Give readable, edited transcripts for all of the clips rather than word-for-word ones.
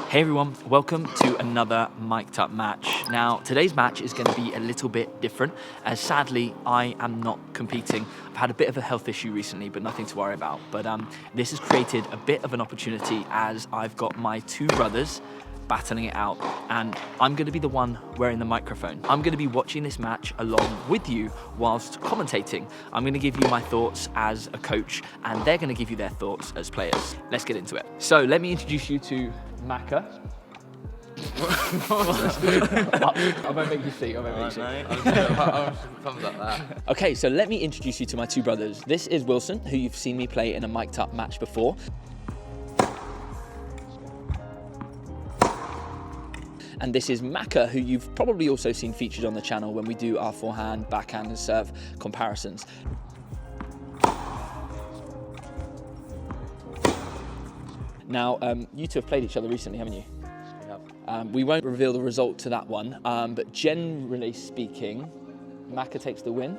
Hey everyone, welcome to another mic'd up match. Now, today's match is going to be a little bit different, as sadly, I am not competing. I've had a bit of a health issue recently, but nothing to worry about. But this has created a bit of an opportunity as I've got my two brothers battling it out, and I'm going to be the one wearing the microphone. I'm going to be watching this match along with you whilst commentating. I'm going to give you my thoughts as a coach, and they're going to give you their thoughts as players. Let's get into it. So let me introduce you to Macca. I won't make you see. Okay, so let me introduce you to my two brothers. This is Wilson, who you've seen me play in a mic'd up match before. And this is Macca, who you've probably also seen featured on the channel when we do our forehand, backhand and serve comparisons. Now, you two have played each other recently, haven't you? We won't reveal the result to that one, but generally speaking, Macca takes the win.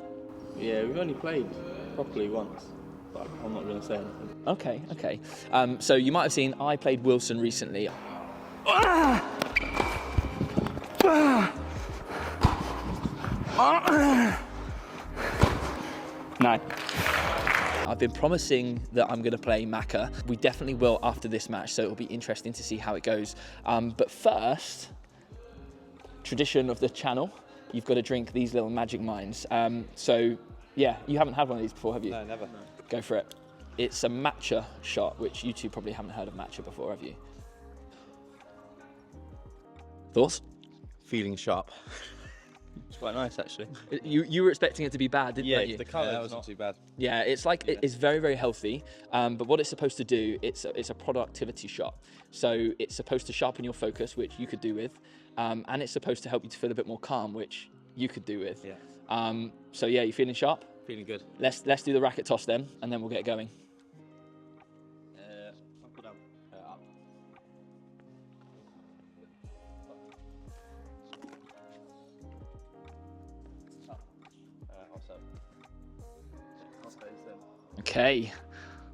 Yeah, we've only played properly once, but I'm not going to say anything. Okay. So you might have seen I played Wilson recently. No. I've been promising that I'm going to play Macca. We definitely will after this match, so it'll be interesting to see how it goes. But first, tradition of the channel, you've got to drink these little magic mines. So yeah, you haven't had one of these before, have you? No, never. No. Go for it. It's a Macca shot, which you two probably haven't heard of Macca before, have you? Thoughts? Feeling sharp. It's quite nice, actually. You were expecting it to be bad, didn't you? Yeah, the colour wasn't too bad. Yeah, it's like it's very, very healthy. But what it's supposed to do, it's a productivity shot. So it's supposed to sharpen your focus, which you could do with, and it's supposed to help you to feel a bit more calm, which you could do with. Yeah. So yeah, you feeling sharp? Feeling good. Let's do the racket toss then, and then we'll get going. Up or down? Up. Okay,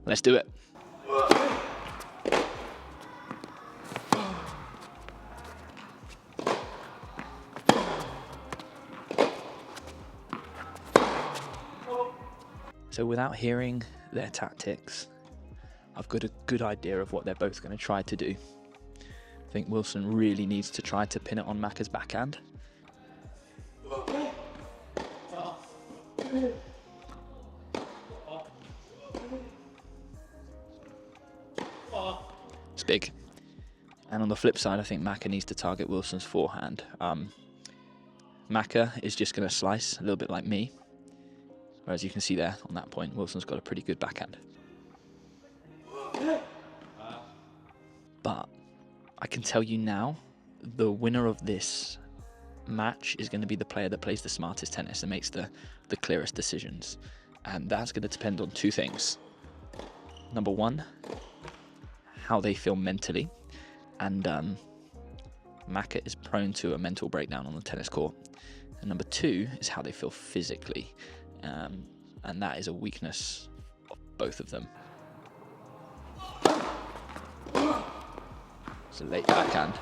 let's do it. So without hearing their tactics, I've got a good idea of what they're both going to try to do. I think Wilson really needs to try to pin it on Macca's backhand. It's big. And on the flip side, I think Macca needs to target Wilson's forehand. Macca is just going to slice a little bit like me. Whereas you can see there, on that point, Wilson's got a pretty good backhand. But I can tell you now, the winner of this match is going to be the player that plays the smartest tennis and makes the clearest decisions. And that's going to depend on two things. Number one, how they feel mentally. And Macca is prone to a mental breakdown on the tennis court. And number two is how they feel physically. And that is a weakness of both of them. It's a late backhand.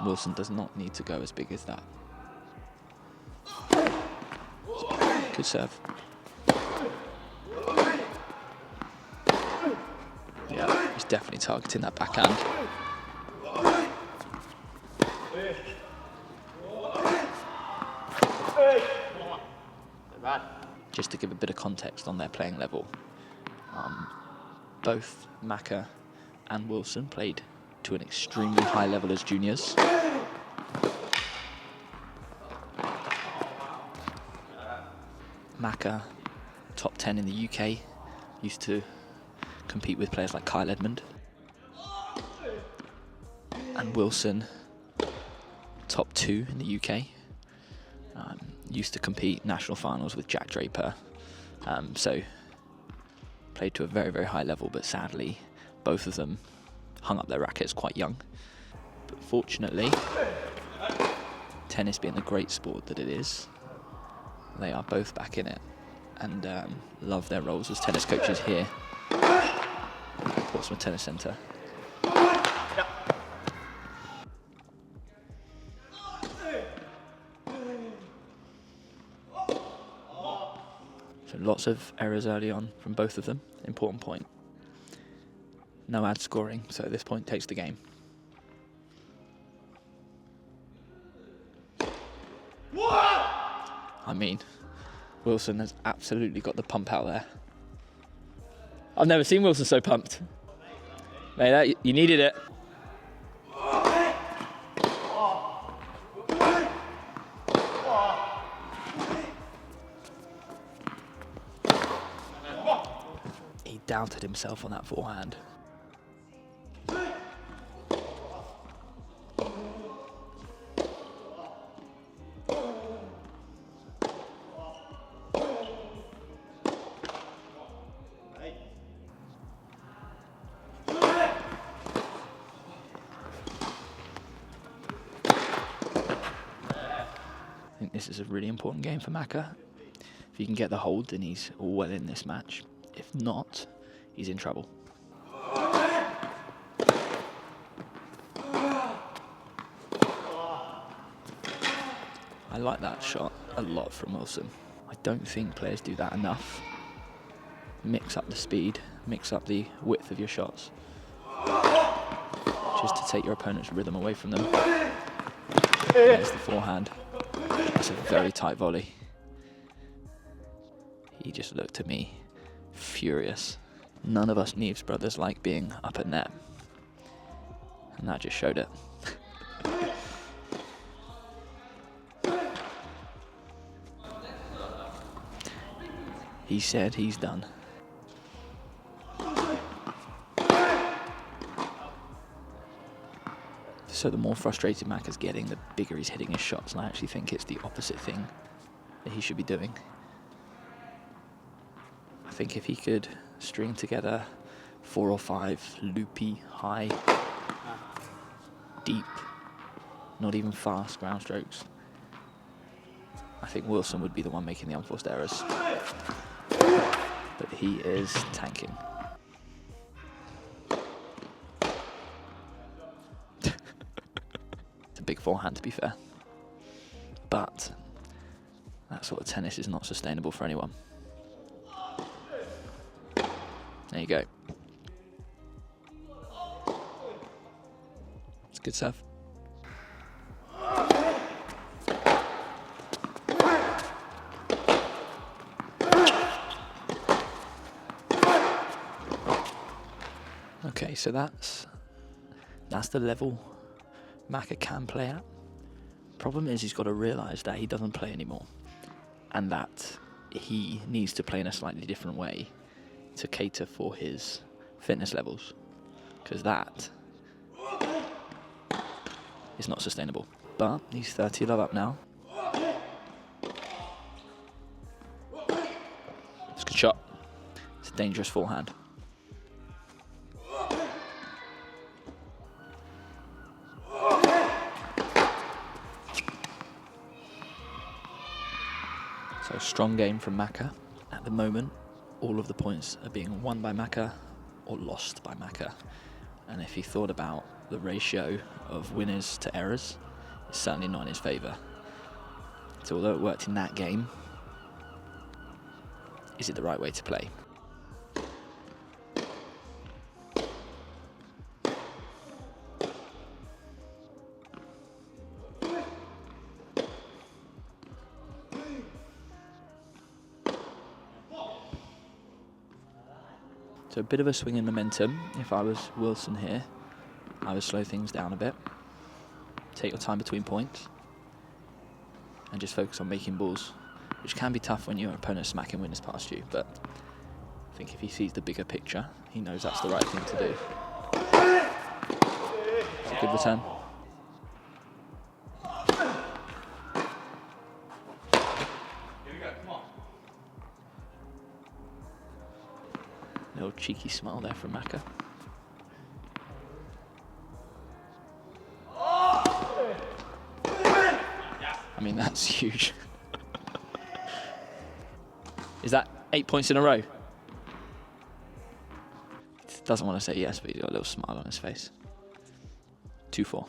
Wilson does not need to go as big as that. Good serve. Yeah, he's definitely targeting that backhand. Just to give a bit of context on their playing level, both Macca and Wilson played to an extremely high level as juniors. Macca, top 10 in the UK, used to compete with players like Kyle Edmund. And Wilson, top 2 in the UK. Used to compete national finals with Jack Draper, so played to a very, very high level, but sadly both of them hung up their rackets quite young. But fortunately, tennis being the great sport that it is, they are both back in it and love their roles as tennis coaches here at Portsmouth Tennis Centre. So lots of errors early on from both of them. Important point. No ad scoring, so this point takes the game. I mean, Wilson has absolutely got the pump out there. I've never seen Wilson so pumped. Mate, you needed it. He doubted himself on that forehand. I think this is a really important game for Macca. If he can get the hold, then he's well in this match. If not, he's in trouble. I like that shot a lot from Wilson. I don't think players do that enough. Mix up the speed, mix up the width of your shots, just to take your opponent's rhythm away from them. There's the forehand. That's a very tight volley. He just looked at me furious. None of us Neves brothers like being up at net, and that just showed it. He said he's done. So the more frustrated Macca's getting, the bigger he's hitting his shots, and I actually think it's the opposite thing that he should be doing. I think if he could string together 4 or 5 loopy, high, deep, not even fast ground strokes, I think Wilson would be the one making the unforced errors. But he is tanking. It's a big forehand, to be fair. But that sort of tennis is not sustainable for anyone. There you go. It's a good serve. Okay, so that's the level Macca can play at. Problem is he's got to realise that he doesn't play anymore, and that he needs to play in a slightly different way to cater for his fitness levels, because that is not sustainable. But he's 30 love up now. It's a good shot. It's a dangerous forehand. So strong game from Macca. At the moment, all of the points are being won by Macca or lost by Macca. And if you thought about the ratio of winners to errors, it's certainly not in his favour. So although it worked in that game, is it the right way to play? So a bit of a swing in momentum. If I was Wilson here, I would slow things down a bit. Take your time between points. And just focus on making balls, which can be tough when your opponent's smacking winners past you. But I think if he sees the bigger picture, he knows that's the right thing to do. It's a good return. Little cheeky smile there from Macca. I mean, that's huge. Is that 8 points in a row? He doesn't want to say yes, but he's got a little smile on his face. 2-4.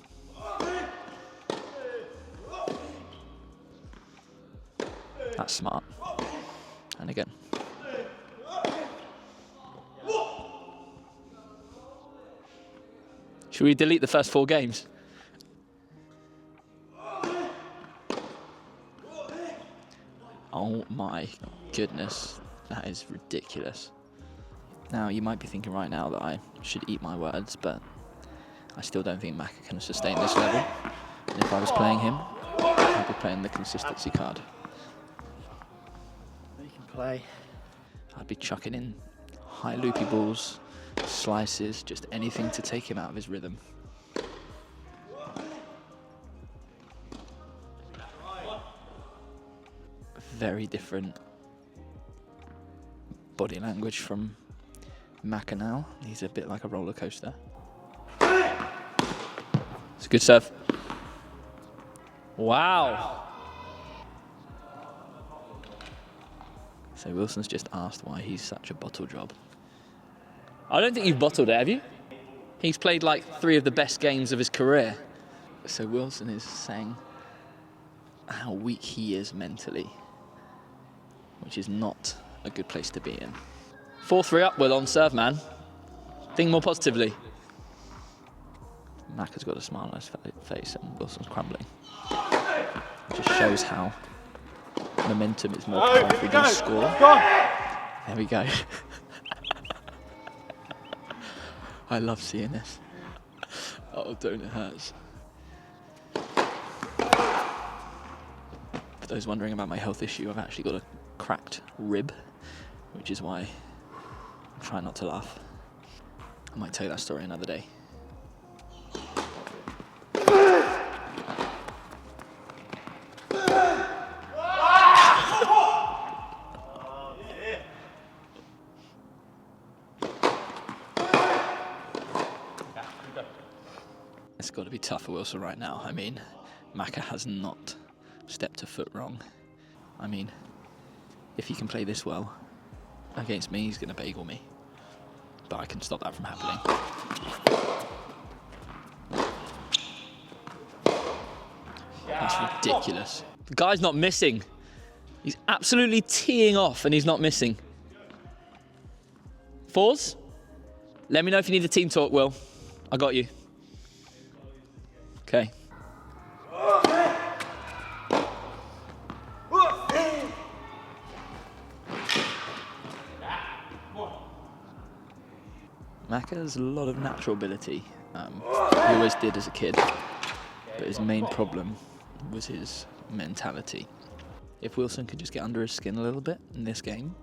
That's smart. And again. Should we delete the first 4 games? Oh my goodness, that is ridiculous. Now, you might be thinking right now that I should eat my words, but I still don't think Macca can sustain this level. And if I was playing him, I'd be playing the consistency card. You can play. I'd be chucking in high loopy balls, slices, just anything to take him out of his rhythm. Very different body language from Macca now. He's a bit like a roller coaster. It's a good serve. Wow. So Wilson's just asked why he's such a bottle job. I don't think you've bottled it, have you? He's played like 3 of the best games of his career. So Wilson is saying how weak he is mentally, which is not a good place to be in. 4-3 up, Will, on serve, man. Think more positively. Macca's got a smile on his face and Wilson's crumbling. Just shows how momentum is more powerful than score. There we go. I love seeing this. Oh, don't, it hurts. For those wondering about my health issue, I've actually got a cracked rib, which is why I'm trying not to laugh. I might tell you that story another day. It's got to be tough for Wilson right now. I mean, Macca has not stepped a foot wrong. I mean, if he can play this well against me, he's going to bagel me. But I can stop that from happening. That's ridiculous. The guy's not missing. He's absolutely teeing off and he's not missing. 4s? Let me know if you need a team talk, Will. I got you. Okay. Macca has a lot of natural ability. He always did as a kid. But his main problem was his mentality. If Wilson could just get under his skin a little bit in this game,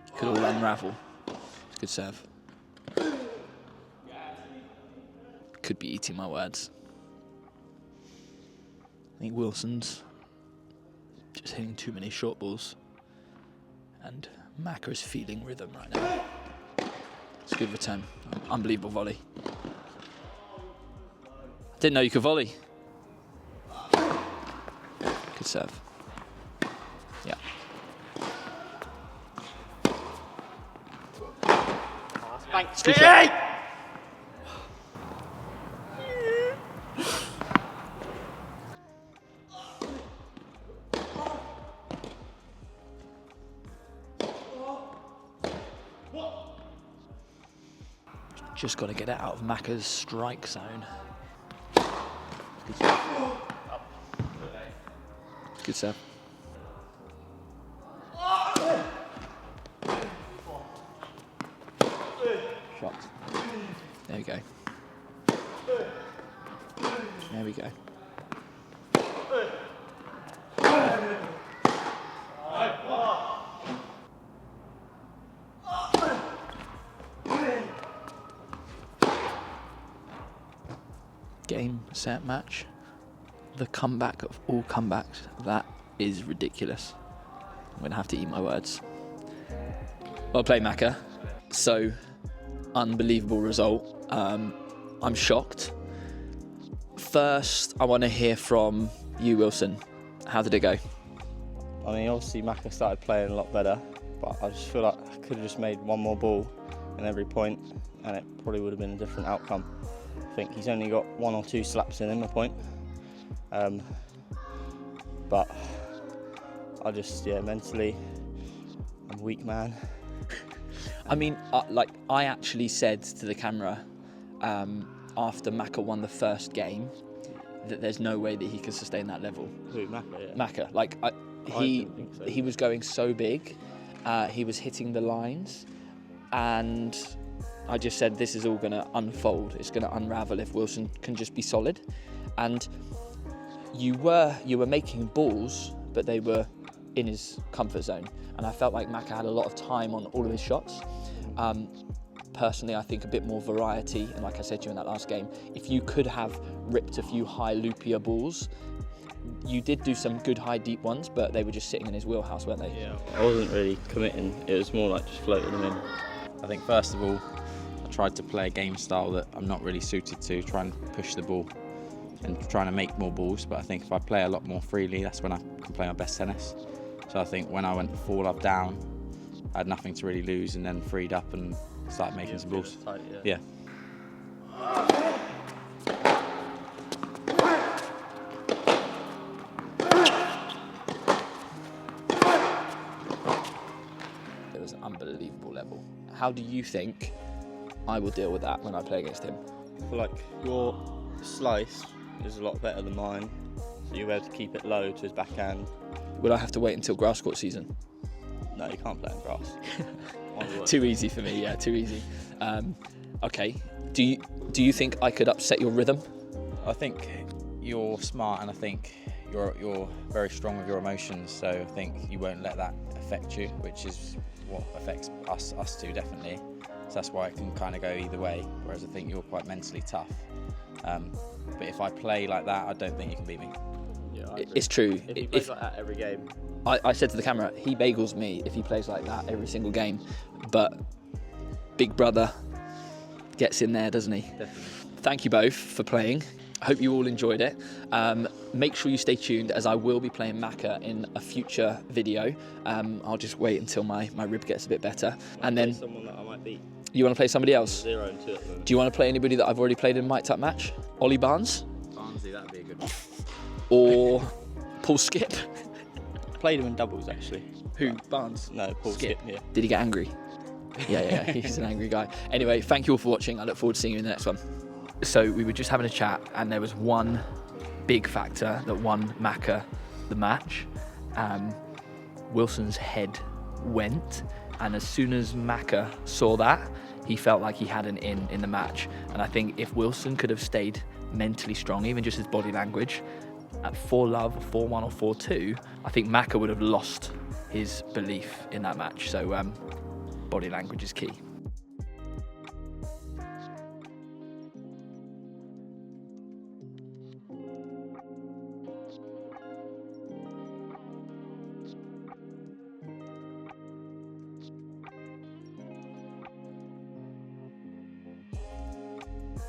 it could all unravel. It's a good serve. Could be eating my words. I think Wilson's just hitting too many short balls. And Macca is feeling rhythm right now. It's a good return. Unbelievable volley. Didn't know you could volley. Good serve. Yeah. Thanks. Good shot. Just got to get it out of Macca's strike zone. Good serve. Good serve. Shot. There we go. There we go. Game, set, match. The comeback of all comebacks. That is ridiculous. I'm going to have to eat my words. Well played, Macca. So, unbelievable result. I'm shocked. First, I want to hear from you, Wilson. How did it go? I mean, obviously Macca started playing a lot better, but I just feel like I could have just made one more ball in every point and it probably would have been a different outcome. I think he's only got 1 or 2 slaps in him a point. But I just, mentally, I'm a weak man. I mean, I actually said to the camera, after Macca won the first game that there's no way that he can sustain that level. Who, Macca? Yeah. Macca, like didn't think so. he was going so big, he was hitting the lines, and I just said this is all going to unfold. It's going to unravel if Wilson can just be solid. And you were making balls, but they were in his comfort zone, and I felt like Macca had a lot of time on all of his shots. Personally, I think a bit more variety, and like I said to you in that last game, if you could have ripped a few high loopier balls, you did do some good high deep ones, but they were just sitting in his wheelhouse, weren't they? Yeah, I wasn't really committing. It was more like just floating them in. I think first of all, I tried to play a game style that I'm not really suited to, try and push the ball and trying to make more balls. But I think if I play a lot more freely, that's when I can play my best tennis. So I think when I went full up down, I had nothing to really lose, and then freed up and started making some balls. Tight, Yeah. It was an unbelievable level. How do you think I will deal with that when I play against him? I feel like your slice is a lot better than mine, so you'll be able to keep it low to his backhand. Will I have to wait until grass court season? No, you can't play in grass. Too easy for me, yeah, too easy. Okay, do you think I could upset your rhythm? I think you're smart, and I think you're very strong with your emotions. So I think you won't let that affect you, which is what affects us two definitely. So that's why it can kind of go either way. Whereas I think you're quite mentally tough. But if I play like that, I don't think you can beat me. Yeah, It's true. If he plays like that every game, I said to the camera, he bagels me if he plays like that every single game. But big brother gets in there, doesn't he? definitely. Thank you both for playing. I hope you all enjoyed it. Make sure you stay tuned, as I will be playing Macca in a future video. I'll just wait until my rib gets a bit better. And then Someone that I might beat. you want to play somebody else? 0-2 at the moment. Do you want to play anybody that I've already played in a mic'd up match? Ollie Barnes? Barnsley, that'd be a good one. Or Paul Skip? Played him in doubles actually. Who? Barnes? No, Paul Skip. Skip. Yeah. Did he get angry? Yeah, he's an angry guy. Anyway, thank you all for watching. I look forward to seeing you in the next one. So we were just having a chat, and there was one big factor that won Macca the match. Wilson's head went, and as soon as Macca saw that, he felt like he had an in the match. And I think if Wilson could have stayed mentally strong, even just his body language, at 4-love, 4-1 or 4-2, I think Macca would have lost his belief in that match. So body language is key.